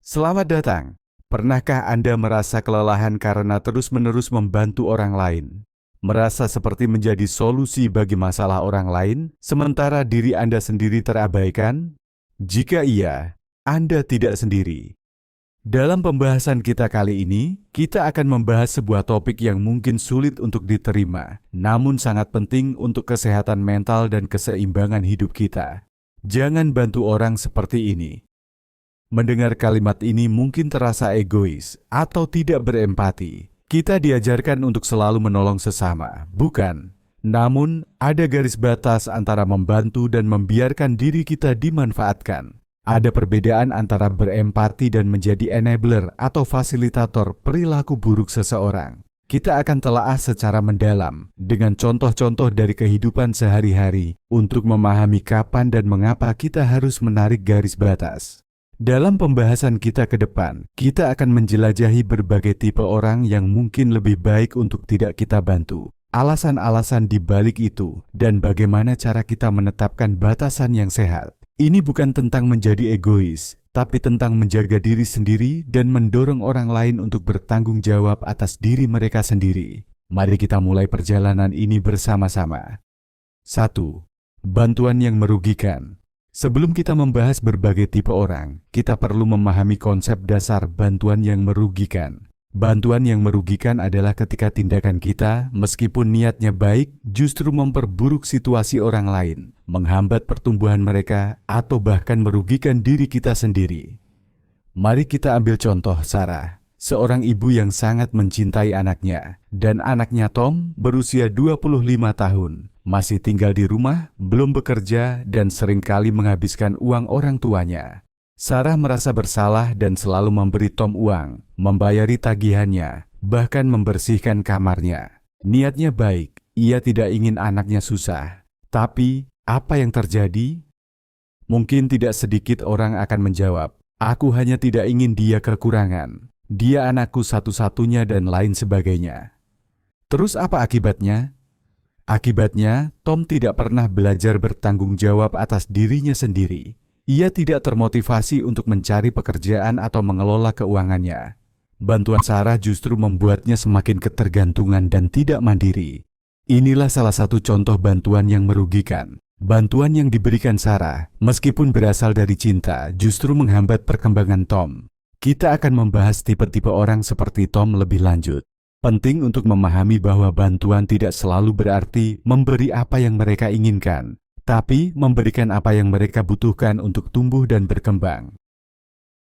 Selamat datang. Pernahkah Anda merasa kelelahan karena terus-menerus membantu orang lain? Merasa seperti menjadi solusi bagi masalah orang lain, sementara diri Anda sendiri terabaikan? Jika iya, Anda tidak sendiri. Dalam pembahasan kita kali ini, kita akan membahas sebuah topik yang mungkin sulit untuk diterima, namun sangat penting untuk kesehatan mental dan keseimbangan hidup kita. Jangan bantu orang seperti ini. Mendengar kalimat ini mungkin terasa egois atau tidak berempati. Kita diajarkan untuk selalu menolong sesama, bukan? Namun, ada garis batas antara membantu dan membiarkan diri kita dimanfaatkan. Ada perbedaan antara berempati dan menjadi enabler atau fasilitator perilaku buruk seseorang. Kita akan telaah secara mendalam dengan contoh-contoh dari kehidupan sehari-hari untuk memahami kapan dan mengapa kita harus menarik garis batas. Dalam pembahasan kita ke depan, kita akan menjelajahi berbagai tipe orang yang mungkin lebih baik untuk tidak kita bantu, alasan-alasan di balik itu, dan bagaimana cara kita menetapkan batasan yang sehat. Ini bukan tentang menjadi egois, tapi tentang menjaga diri sendiri dan mendorong orang lain untuk bertanggung jawab atas diri mereka sendiri. Mari kita mulai perjalanan ini bersama-sama. 1. Bantuan yang merugikan. Sebelum kita membahas berbagai tipe orang, kita perlu memahami konsep dasar bantuan yang merugikan. Bantuan yang merugikan adalah ketika tindakan kita, meskipun niatnya baik, justru memperburuk situasi orang lain, menghambat pertumbuhan mereka, atau bahkan merugikan diri kita sendiri. Mari kita ambil contoh Sarah, seorang ibu yang sangat mencintai anaknya, dan anaknya Tom berusia 25 tahun, masih tinggal di rumah, belum bekerja, dan seringkali menghabiskan uang orang tuanya. Sarah merasa bersalah dan selalu memberi Tom uang, membayari tagihannya, bahkan membersihkan kamarnya. Niatnya baik, ia tidak ingin anaknya susah. Tapi, apa yang terjadi? Mungkin tidak sedikit orang akan menjawab, "Aku hanya tidak ingin dia kekurangan. Dia anakku satu-satunya," dan lain sebagainya. Terus apa akibatnya? Akibatnya, Tom tidak pernah belajar bertanggung jawab atas dirinya sendiri. Ia tidak termotivasi untuk mencari pekerjaan atau mengelola keuangannya. Bantuan Sarah justru membuatnya semakin ketergantungan dan tidak mandiri. Inilah salah satu contoh bantuan yang merugikan. Bantuan yang diberikan Sarah, meskipun berasal dari cinta, justru menghambat perkembangan Tom. Kita akan membahas tipe-tipe orang seperti Tom lebih lanjut. Penting untuk memahami bahwa bantuan tidak selalu berarti memberi apa yang mereka inginkan, tapi memberikan apa yang mereka butuhkan untuk tumbuh dan berkembang.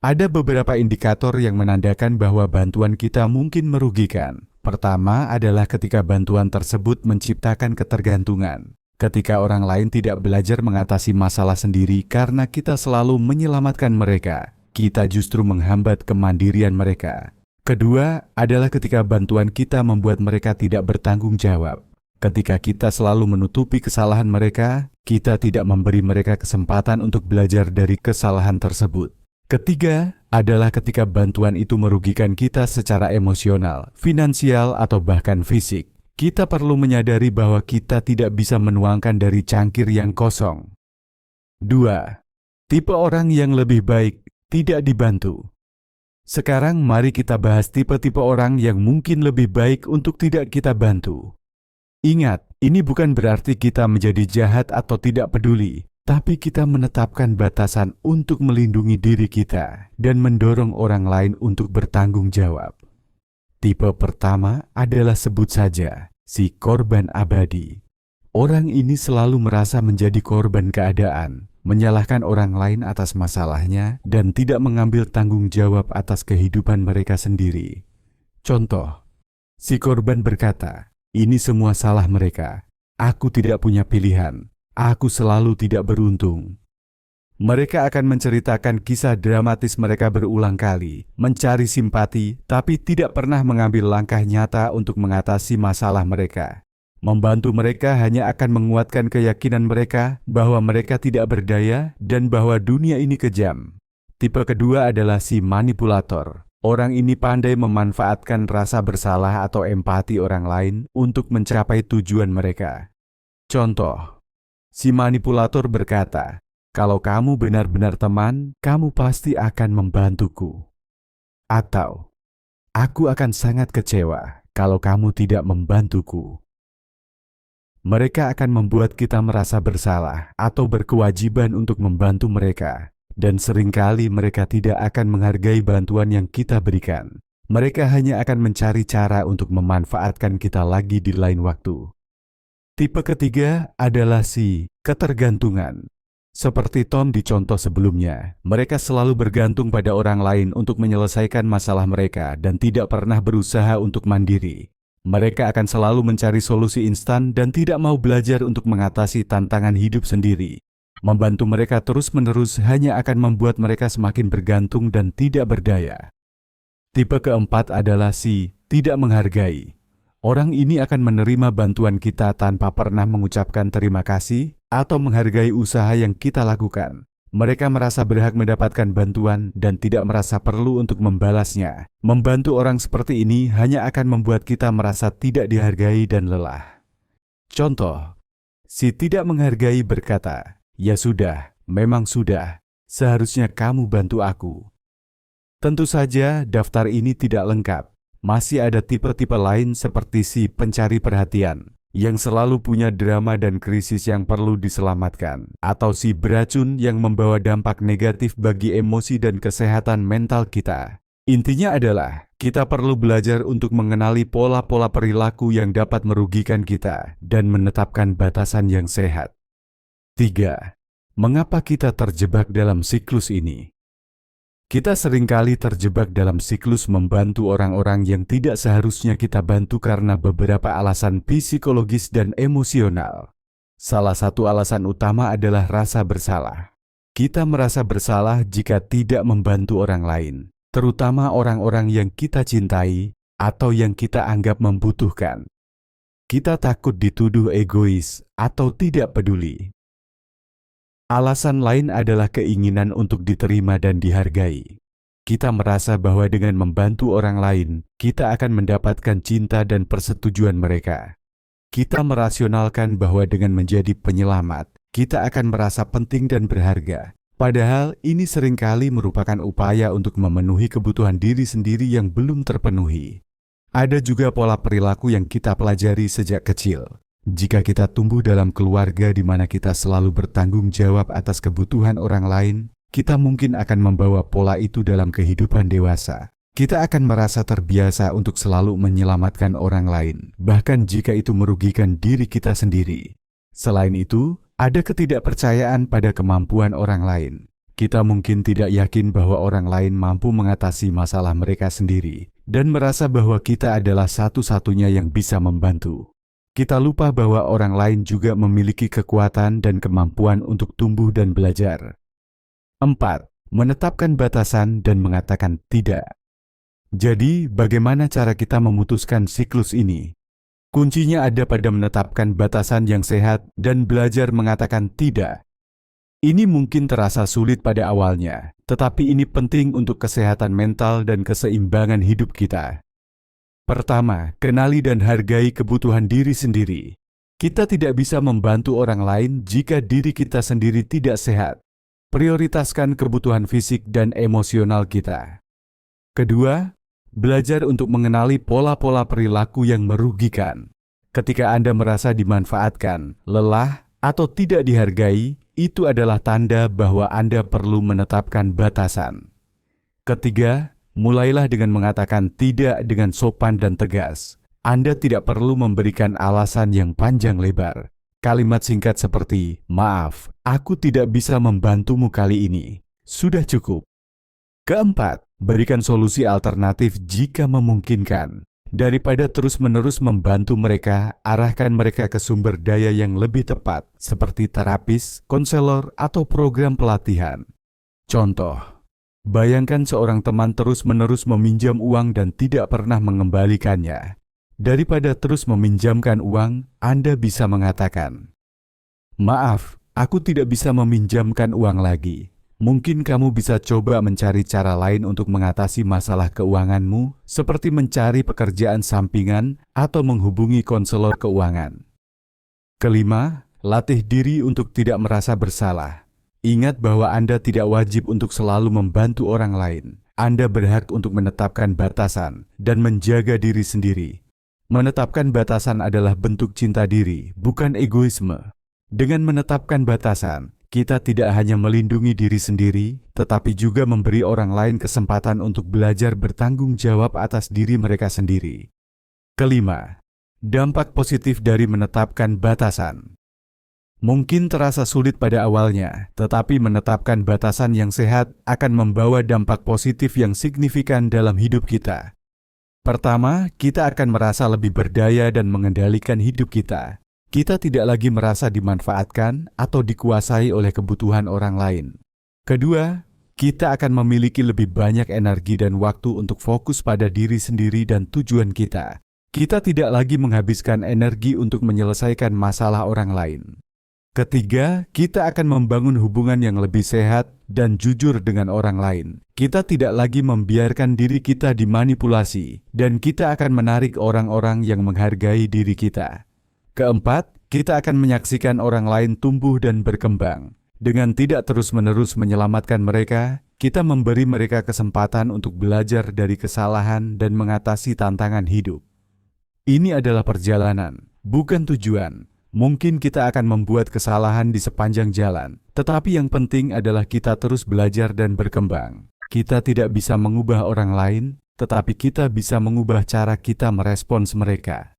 Ada beberapa indikator yang menandakan bahwa bantuan kita mungkin merugikan. Pertama adalah ketika bantuan tersebut menciptakan ketergantungan. Ketika orang lain tidak belajar mengatasi masalah sendiri karena kita selalu menyelamatkan mereka, kita justru menghambat kemandirian mereka. Kedua adalah ketika bantuan kita membuat mereka tidak bertanggung jawab. Ketika kita selalu menutupi kesalahan mereka, kita tidak memberi mereka kesempatan untuk belajar dari kesalahan tersebut. Ketiga adalah ketika bantuan itu merugikan kita secara emosional, finansial, atau bahkan fisik. Kita perlu menyadari bahwa kita tidak bisa menuangkan dari cangkir yang kosong. 2. Tipe orang yang lebih baik tidak dibantu. Sekarang mari kita bahas tipe-tipe orang yang mungkin lebih baik untuk tidak kita bantu. Ingat, ini bukan berarti kita menjadi jahat atau tidak peduli, tapi kita menetapkan batasan untuk melindungi diri kita dan mendorong orang lain untuk bertanggung jawab. Tipe pertama adalah sebut saja, si korban abadi. Orang ini selalu merasa menjadi korban keadaan, menyalahkan orang lain atas masalahnya, dan tidak mengambil tanggung jawab atas kehidupan mereka sendiri. Contoh, si korban berkata, "Ini semua salah mereka. Aku tidak punya pilihan. Aku selalu tidak beruntung." Mereka akan menceritakan kisah dramatis mereka berulang kali, mencari simpati, tapi tidak pernah mengambil langkah nyata untuk mengatasi masalah mereka. Membantu mereka hanya akan menguatkan keyakinan mereka bahwa mereka tidak berdaya dan bahwa dunia ini kejam. Tipe kedua adalah si manipulator. Orang ini pandai memanfaatkan rasa bersalah atau empati orang lain untuk mencapai tujuan mereka. Contoh, si manipulator berkata, Kalau kamu benar-benar teman, kamu pasti akan membantuku. Atau, aku akan sangat kecewa kalau kamu tidak membantuku. Mereka akan membuat kita merasa bersalah atau berkewajiban untuk membantu mereka, dan seringkali mereka tidak akan menghargai bantuan yang kita berikan. Mereka hanya akan mencari cara untuk memanfaatkan kita lagi di lain waktu. Tipe ketiga adalah si ketergantungan. Seperti Tom di contoh sebelumnya, mereka selalu bergantung pada orang lain untuk menyelesaikan masalah mereka dan tidak pernah berusaha untuk mandiri. Mereka akan selalu mencari solusi instan dan tidak mau belajar untuk mengatasi tantangan hidup sendiri. Membantu mereka terus-menerus hanya akan membuat mereka semakin bergantung dan tidak berdaya. Tipe keempat adalah si tidak menghargai. Orang ini akan menerima bantuan kita tanpa pernah mengucapkan terima kasih atau menghargai usaha yang kita lakukan. Mereka merasa berhak mendapatkan bantuan dan tidak merasa perlu untuk membalasnya. Membantu orang seperti ini hanya akan membuat kita merasa tidak dihargai dan lelah. Contoh, si tidak menghargai berkata, "Ya sudah, memang sudah. Seharusnya kamu bantu aku." Tentu saja daftar ini tidak lengkap. Masih ada tipe-tipe lain seperti si pencari perhatian, yang selalu punya drama dan krisis yang perlu diselamatkan, atau si beracun yang membawa dampak negatif bagi emosi dan kesehatan mental kita. Intinya adalah, kita perlu belajar untuk mengenali pola-pola perilaku yang dapat merugikan kita dan menetapkan batasan yang sehat. 3. Mengapa kita terjebak dalam siklus ini? Kita seringkali terjebak dalam siklus membantu orang-orang yang tidak seharusnya kita bantu karena beberapa alasan psikologis dan emosional. Salah satu alasan utama adalah rasa bersalah. Kita merasa bersalah jika tidak membantu orang lain, terutama orang-orang yang kita cintai atau yang kita anggap membutuhkan. Kita takut dituduh egois atau tidak peduli. Alasan lain adalah keinginan untuk diterima dan dihargai. Kita merasa bahwa dengan membantu orang lain, kita akan mendapatkan cinta dan persetujuan mereka. Kita merasionalkan bahwa dengan menjadi penyelamat, kita akan merasa penting dan berharga. Padahal ini seringkali merupakan upaya untuk memenuhi kebutuhan diri sendiri yang belum terpenuhi. Ada juga pola perilaku yang kita pelajari sejak kecil. Jika kita tumbuh dalam keluarga di mana kita selalu bertanggung jawab atas kebutuhan orang lain, kita mungkin akan membawa pola itu dalam kehidupan dewasa. Kita akan merasa terbiasa untuk selalu menyelamatkan orang lain, bahkan jika itu merugikan diri kita sendiri. Selain itu, ada ketidakpercayaan pada kemampuan orang lain. Kita mungkin tidak yakin bahwa orang lain mampu mengatasi masalah mereka sendiri, dan merasa bahwa kita adalah satu-satunya yang bisa membantu. Kita lupa bahwa orang lain juga memiliki kekuatan dan kemampuan untuk tumbuh dan belajar. 4. Menetapkan batasan dan mengatakan tidak. Jadi, bagaimana cara kita memutuskan siklus ini? Kuncinya ada pada menetapkan batasan yang sehat dan belajar mengatakan tidak. Ini mungkin terasa sulit pada awalnya, tetapi ini penting untuk kesehatan mental dan keseimbangan hidup kita. Pertama, kenali dan hargai kebutuhan diri sendiri. Kita tidak bisa membantu orang lain jika diri kita sendiri tidak sehat. Prioritaskan kebutuhan fisik dan emosional kita. Kedua, belajar untuk mengenali pola-pola perilaku yang merugikan. Ketika Anda merasa dimanfaatkan, lelah, atau tidak dihargai, itu adalah tanda bahwa Anda perlu menetapkan batasan. Ketiga, mulailah dengan mengatakan tidak dengan sopan dan tegas. Anda tidak perlu memberikan alasan yang panjang lebar. Kalimat singkat seperti, "Maaf, aku tidak bisa membantumu kali ini." Sudah cukup. Keempat, berikan solusi alternatif jika memungkinkan. Daripada terus-menerus membantu mereka, arahkan mereka ke sumber daya yang lebih tepat, seperti terapis, konselor, atau program pelatihan. Contoh, bayangkan seorang teman terus-menerus meminjam uang dan tidak pernah mengembalikannya. Daripada terus meminjamkan uang, Anda bisa mengatakan, "Maaf, aku tidak bisa meminjamkan uang lagi. Mungkin kamu bisa coba mencari cara lain untuk mengatasi masalah keuanganmu, seperti mencari pekerjaan sampingan atau menghubungi konselor keuangan." Kelima, latih diri untuk tidak merasa bersalah. Ingat bahwa Anda tidak wajib untuk selalu membantu orang lain. Anda berhak untuk menetapkan batasan dan menjaga diri sendiri. Menetapkan batasan adalah bentuk cinta diri, bukan egoisme. Dengan menetapkan batasan, kita tidak hanya melindungi diri sendiri, tetapi juga memberi orang lain kesempatan untuk belajar bertanggung jawab atas diri mereka sendiri. Kelima, dampak positif dari menetapkan batasan. Mungkin terasa sulit pada awalnya, tetapi menetapkan batasan yang sehat akan membawa dampak positif yang signifikan dalam hidup kita. Pertama, kita akan merasa lebih berdaya dan mengendalikan hidup kita. Kita tidak lagi merasa dimanfaatkan atau dikuasai oleh kebutuhan orang lain. Kedua, kita akan memiliki lebih banyak energi dan waktu untuk fokus pada diri sendiri dan tujuan kita. Kita tidak lagi menghabiskan energi untuk menyelesaikan masalah orang lain. Ketiga, kita akan membangun hubungan yang lebih sehat dan jujur dengan orang lain. Kita tidak lagi membiarkan diri kita dimanipulasi, dan kita akan menarik orang-orang yang menghargai diri kita. Keempat, kita akan menyaksikan orang lain tumbuh dan berkembang. Dengan tidak terus-menerus menyelamatkan mereka, kita memberi mereka kesempatan untuk belajar dari kesalahan dan mengatasi tantangan hidup. Ini adalah perjalanan, bukan tujuan. Mungkin kita akan membuat kesalahan di sepanjang jalan, tetapi yang penting adalah kita terus belajar dan berkembang. Kita tidak bisa mengubah orang lain, tetapi kita bisa mengubah cara kita merespons mereka.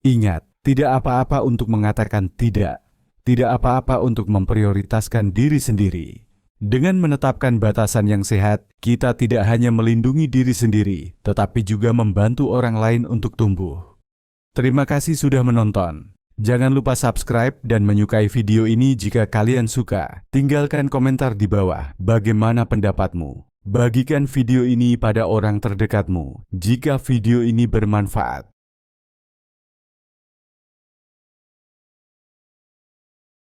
Ingat, tidak apa-apa untuk mengatakan tidak. Tidak apa-apa untuk memprioritaskan diri sendiri. Dengan menetapkan batasan yang sehat, kita tidak hanya melindungi diri sendiri, tetapi juga membantu orang lain untuk tumbuh. Terima kasih sudah menonton. Jangan lupa subscribe dan menyukai video ini jika kalian suka. Tinggalkan komentar di bawah, bagaimana pendapatmu? Bagikan video ini pada orang terdekatmu jika video ini bermanfaat.